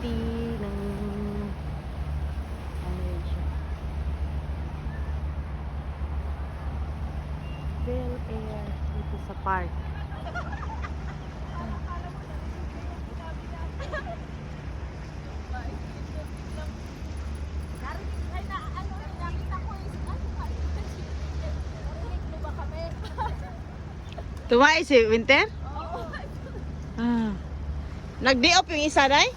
city ng ano yun siya, Bel Air, dito sa park. Tumae si Winter? Ah. Nag-day off yung isa, day?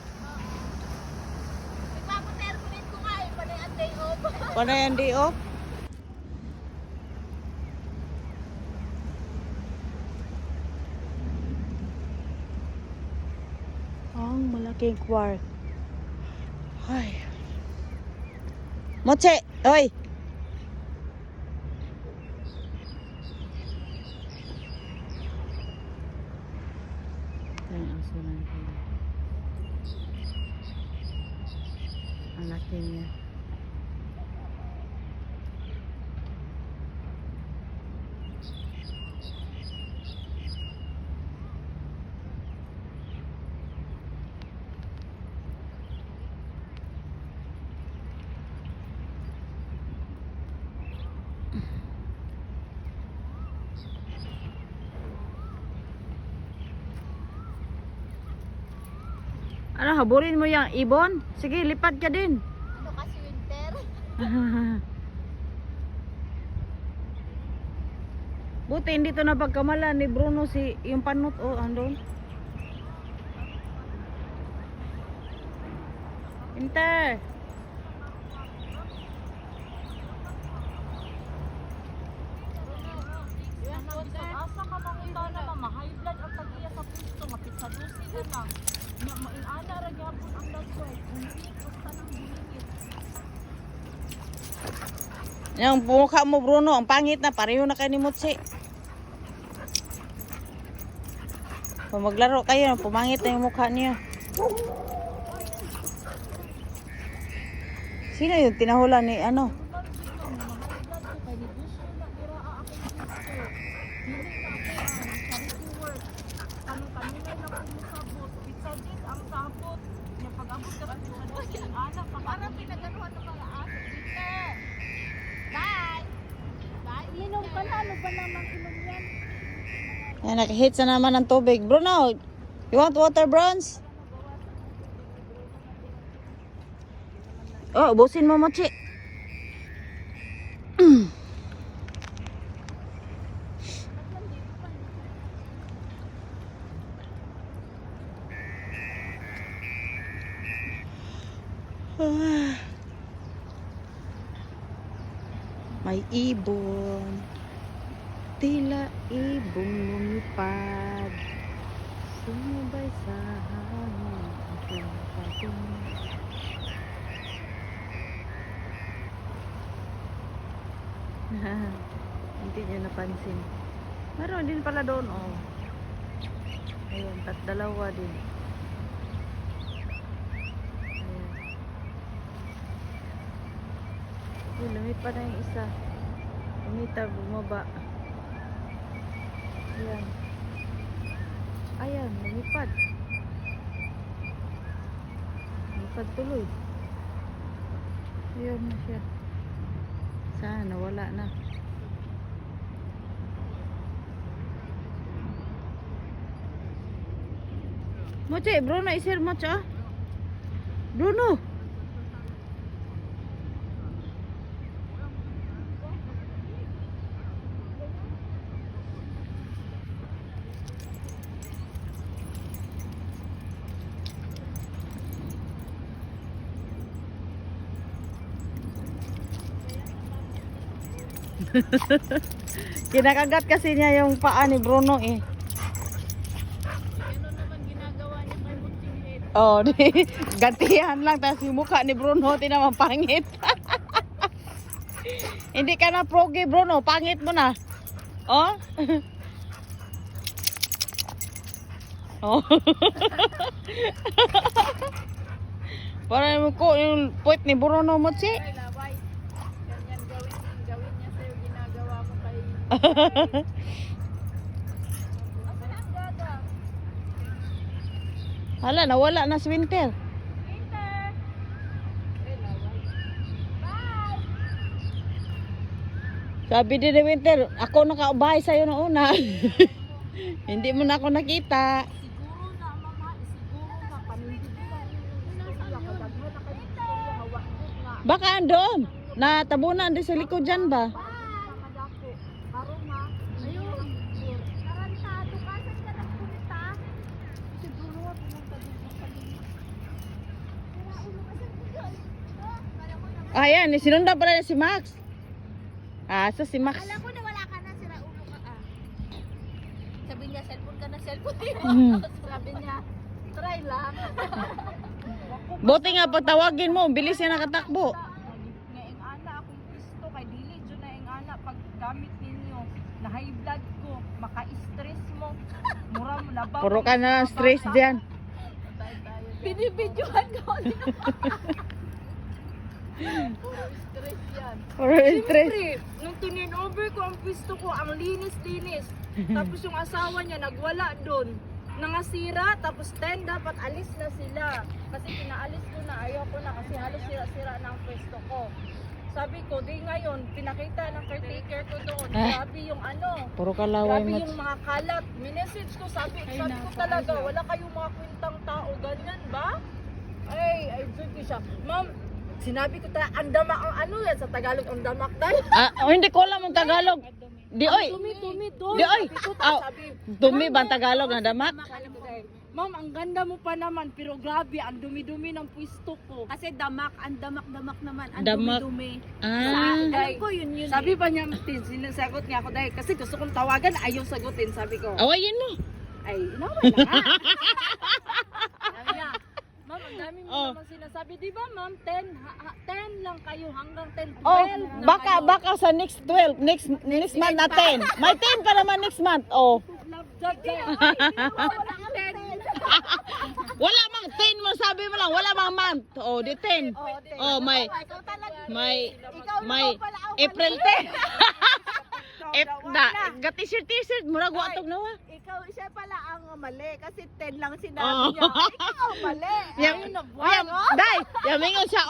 Ipapaterminate ko nga eh, panay ang day off. Panay ang day off? Ang malaking quark. Ay. Moche! Oy! Ayan ang sunan ko. Ang laki niya. Ano, habulin mo yung ibon? Sige, lipad ka din. Ano kasi Winter? Buti hindi to napagkamala ni Bruno si yung panot. Oh, andun. Inter. Yan, asa ka makita na mamahay blood ang tagiya sa pusto, mapit sa lusin na lang. Mainana ra gyapon ang lagway, hindi basta nang bilingit. Yung mukha mo Bruno, ang pangit na pareho na kayo ni Mutsi. Kung maglaro kayo, pumangit na yung mukha niya. Sino yung tinahula ni ano? Parang pinaganuhan ng mga aso. Bye! Bye! Inom ka na, ano ba namang inom yan? Ayan, nakahit sa naman ng tubig. Bruno, you want water, bronze? Oh, ubusin mo, Mochi. May ibon. Tila ibong lumipad. Sumabay sa hangin. Hindi niya napansin. Meron din pala doon, oh. Ayun, dalawa din. Ayun, lumipad na yung isa. Lumita, bumaba. Ayan. Ayan, lumipad. Lumipad tuloy. Ayan na siya. Sana, wala na. Moche, Bruno, isir mo siya. Bruno! Kinakagat kasi niya yung paa ni Bruno eh. Ano naman ginagawa niya kay Munting Head? Oh, di, gantihan lang tapos yung mukha ni Bruno tinamang pangit. Hindi ka na progi, Bruno, pangit mo na. Oh? Oh. Para mo ko yung puwet ni Bruno mo si. Ay, laway. Ganyan gawin niya sa'yo, ginagawa mo kay... Asan ang gada? Hala, nawala na si Winter. Sabi ni Winter, ako nakaubay sa'yo noong una. Hindi mo na ako nakita. Siguro na mama, siguro na panindig ka rin kadaghan na kayo istorya hawak ko nga. Baka andon. Natabunan din sa likod dyan ba? Kadako. Karon na. Ayun. Tarantado ka sa nagpunta. Siguro wa pumunta dito sa linya. Ayan, sinundan pala na si Max. Sa si Max. Alam ko na wala ka na, sira ulo ka ah. Sabi niya, cellphone ka na, cellphone. Sabi niya, try lang. Buti nga pagtawagin mo, bilis siya nakatakbo. Ngayon ana, akong pisto, kay dili dyan na yung ana, pag gamit ninyo, na high blood ko, maka-stress mo, mura mo labaw. Puro ka na stress dyan. Binibidyohan ko. Puro stress yan. Puro stress. Siyempre, nung tinin-over ko ang pisto ko, ang linis-linis. Tapos yung asawa niya nagwala doon. Nangasira, tapos 10 dapat alis na sila. Kasi pinaalis ko na, ayoko na kasi halos sira-sira na ang pwesto ko. Sabi ko, di ngayon, pinakita ng caretaker ko doon. Grabe yung ano, Puro kalaway grabe mo. yung mga kalat. Minessage ko, sabi ko talaga, wala kayong mga kwentang tao, ganyan ba? Ay, joke ko siya. Ma'am, sinabi ko talaga, andamak ang ano yan, sa Tagalog, andamak dahil. Hindi ko alam ang Tagalog. Di oy. Tumi doon. Di oy. Sabi, Dumi ba ang Tagalog na damak? Ma'am, ang ganda mo pa naman, pero grabe, ang dumi-dumi ng pwesto ko. Kasi damak, ang damak-damak naman, ang Damak. dumi-dumi. Ah. Alam ko yun. Sabi pa niya, sinasagot niya ako dahil kasi gusto kong tawagan, ayaw sagutin. Sabi ko, Awayin mo. ay, inaway na nga. Sabi niya, ma'am, ang dami mo Oh. naman sinasabi. Di ba, ma'am, 10 lang kayo hanggang 10, 12 Oh, na kayo. baka sa next 12, next month na 10. May 10 pa naman next month. Oh. Love job kaya. Wala mang 10 mo, sabi mo lang, wala mang month. Oh, di 10. Oh, may April 10. Gati t-shirt, murag wa tog nawa. Ikaw, siya pala ang mali. Kasi 10 lang Oh. sinabi niya. Ikaw ang mali. Dai, yamingon siya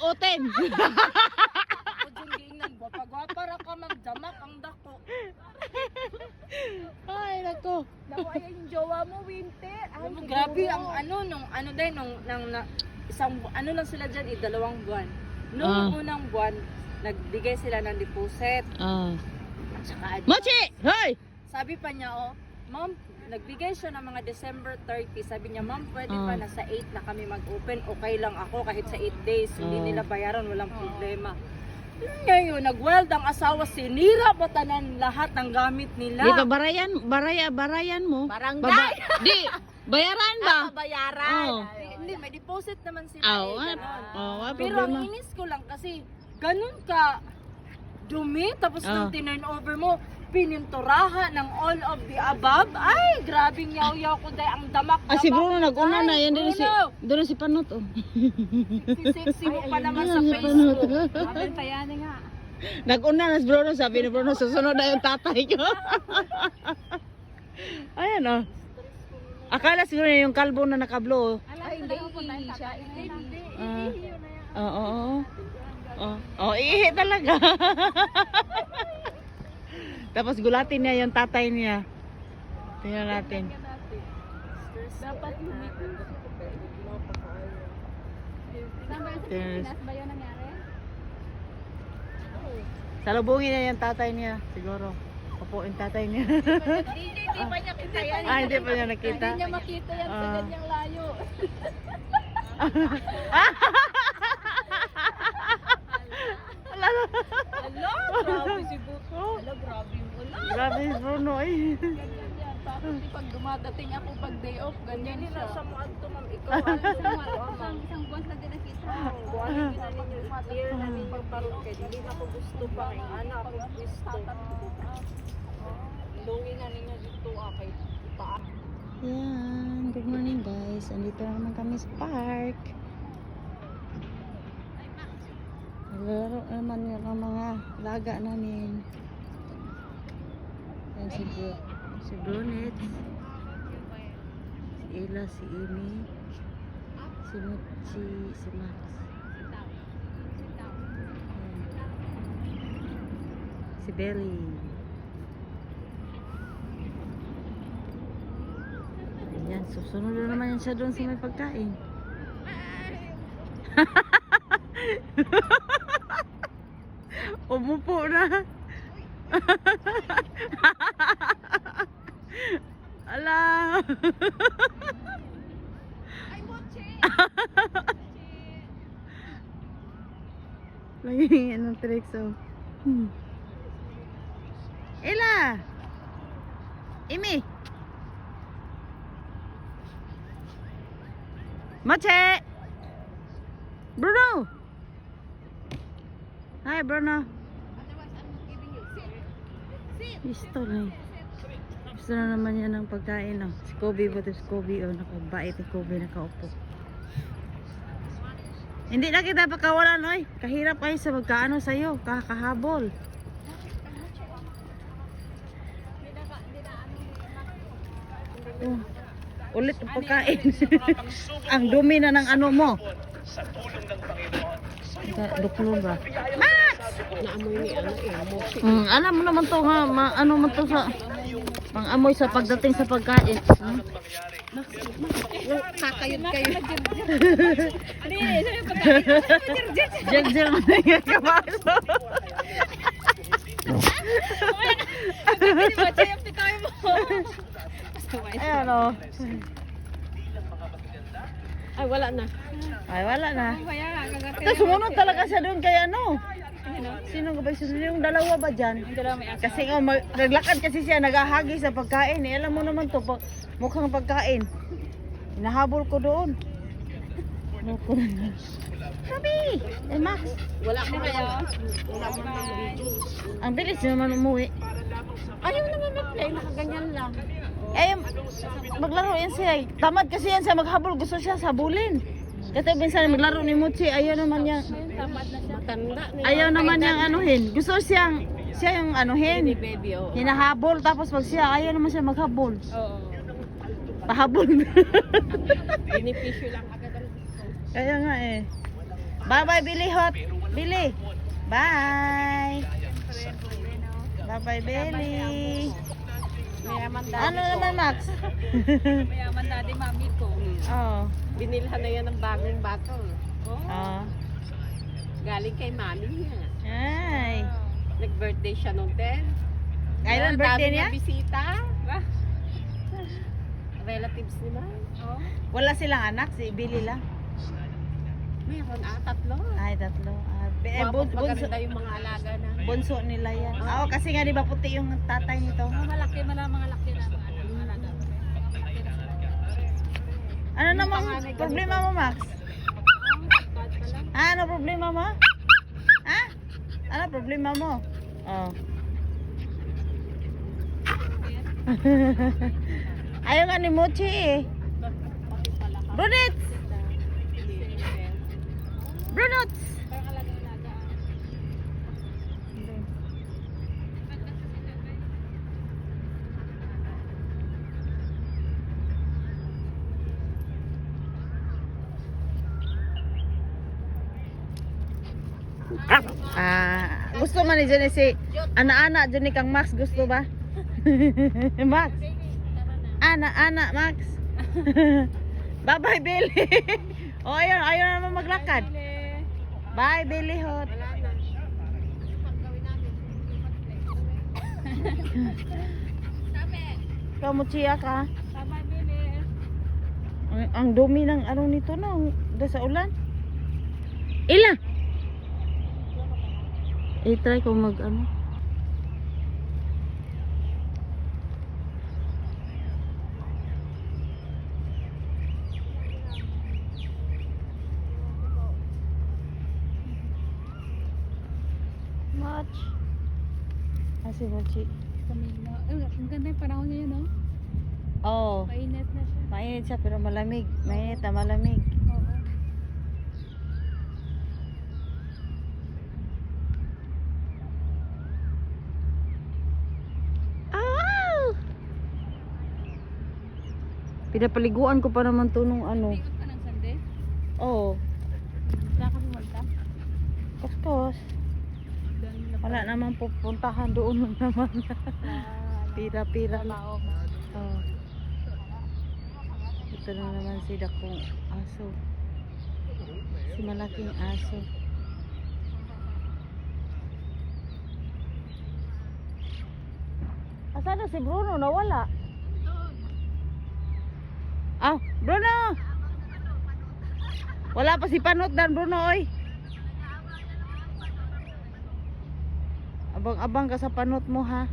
o 10. Ako dyan giingnan, gwapa-gwapa ra ka magdamak ang dako. Ay, nako. Nakuha yung jowa mo, Winter. Ay, Alam mo, grabe ang isang ano lang sila dyan, 2 buwan. Noong unang buwan, nagbigay sila ng deposit. At saka Mochi, hoy. sabi pa niya, ma'am, nagbigay siya ng mga December 30. Sabi niya, ma'am, pwede pa na sa 8 na kami mag-open. Okay lang ako kahit sa 8 days. Hindi nila bayaran, walang problema. Ngayon, nag-weld ang asawa, sinira pa tanan lahat ng gamit nila. Dito barayan mo. Barangay. Di, bayaran ba? Bayaran. Oh. Hindi, may deposit naman sila. Wala Pero ang problema. inis ko lang kasi ganun ka dumi, tapos nung tinurn over mo, pininturahan ng all of the above. Ay, grabing yaw-yaw ko dahil ang damak. Si Bruno nag-una na, Ay, yan Bruno! doon si Panot. Oh. Si mo pa naman sa Ayan, si Facebook. Abang kayani nga. Nag-una na si Bruno, sabi ni Bruno, susunod na yung tatay ko. Ayan oh. Akala siguro yung kalbo na nakablo. Ay, hindi. Ihi siya. Hindi. Oo. Ihi talaga. Tapos gulatin niya yung tatay niya. Tingnan natin. Dapat lumiko. Saan ba yung Pilipinas ba yun nangyari? Salubungin niya yung tatay niya, siguro. Opo, yung tatay niya. Hindi pa niya kita yan. Hindi pa niya nakita. Hindi niya makita yan sa ganyang layo. Hala, grabe si Buto. Hala, grabe yung wala. Grabe si Bruno eh. Ganyan yan. Tapos pag dumadating ako pag day off, ganyan Hindi na siya. siya mo adto, ma'am. Ikaw, ano Isang buwan na din nakita. Buwan na ninyo, clear na ninyo parang kay hindi na ko gusto pa kay ana ako gusto. Lungi nga ninyo dito kay itaas. Yan, good morning guys. Andito na naman kami sa park. Naglaro naman yung mga laga namin. Yan si Brunet, si Ella, si Amy, si Mochi, si Max. Yan. Si Belly. Ayan, susunod na naman yan siya doon sa may pagkain. Umupo na. Ala. Lagi ng tricks oh. Ella. Imi. Mache. Bruno. Hi Bruno. Gusto na eh. Gusto na naman yan ng pagkain oh. Si Kobe ba si Kobe oh. Nakabait ni Kobe nakaupo. Hindi na kita pakawalan oy. Kahirap kayo sa magkaano sa'yo. Kakahabol. Oh. Ulit ang pagkain. Ang dumi na ng ano mo. Duklo ba? Max! Naamoy ni ano mochi. Alam mo naman to ha. Ano man to sa pang-amoy sa pagdating sa pagkain. Kakayod kayo. Jer mo na yung kabaso. Ayan o. Ay, wala na. Ay, wala na. Tapos sumunod talaga siya doon kay ano. Sino ba yung dalawa ba dyan? Kasi nga, naglakad kasi siya, nagahagi sa pagkain. Eh, alam mo naman to, mukhang pagkain. Hinahabol ko doon. Sabi! Eh, Max. Wala mo kayo. Ang bilis naman umuwi. Ayaw naman mag-play, nakaganyan lang. Eh, maglaro yan siya. Tamad kasi yan siya maghabol. Gusto siya sabulin. Kasi minsan maglaro ni Mochi, ayaw naman niya. Tamad na siya. Matanda na. Ayaw naman niyang anuhin. Gusto siya yung anuhin. Baby, oh. Hinahabol. Tapos pag siya, ayaw naman siya maghabol. Oo. Pahabol. Beneficio lang agad ang Kaya nga eh. Bye-bye, Billy Hot. Billy. Bye. Bye-bye, Billy. mayaman daddy Ano ko. naman, Max? Mayaman daddy mami ko. Oo. Binilhan na yan ng bagong bottle. Oh. Oo. Galing kay mami niya. Ay. Nag-birthday siya nung 10. Kailan Ang birthday dami niya? niyang bisita. Relatives ni ma'am. Oh. Wala silang anak, si Billy lang. Mayroon tatlo. Ay, tatlo. Bunso. Bunso, Maganda yung mga alaga na. bunso nila yan. Oo, kasi nga di ba puti yung tatay nito. Malaki mga laki na mga anak, mga alaga. Ano namang problema mo, Max? Ah, ano problema mo? Ha? Ano problema mo? Oh. Ayaw nga ni Mochi eh. Brunets! Brunets! Gusto man ni dyan si ana-ana dyan ni Kang Max, gusto ba? Max? Ana-ana Max? Bye-bye Billy. O ayaw naman maglakad. Bye Billy Hot. Kamutsiya ka? Ang dumi ng ano nito no, sa ulan. Ila! I-try ko mag ano. Much. Kasi Mochi. Ang ganda yung panahon ngayon, no? Oh, Mainit na siya. mainit siya pero malamig. Mainit na malamig. Oo. Pinapaliguan ko pa naman to nung ano. Ikot ka ng sande? Oo. Wala ka pumunta? Kuskus. Wala namang pupuntahan doon lang naman. Pira-pira lang. Oh. Ito na naman si dakong aso. Si malaking aso. Asan na si Bruno? Nawala. Ah, Bruno! Wala pa si Panot dan Bruno, oy. Abang-abang ka sa panot mo, ha?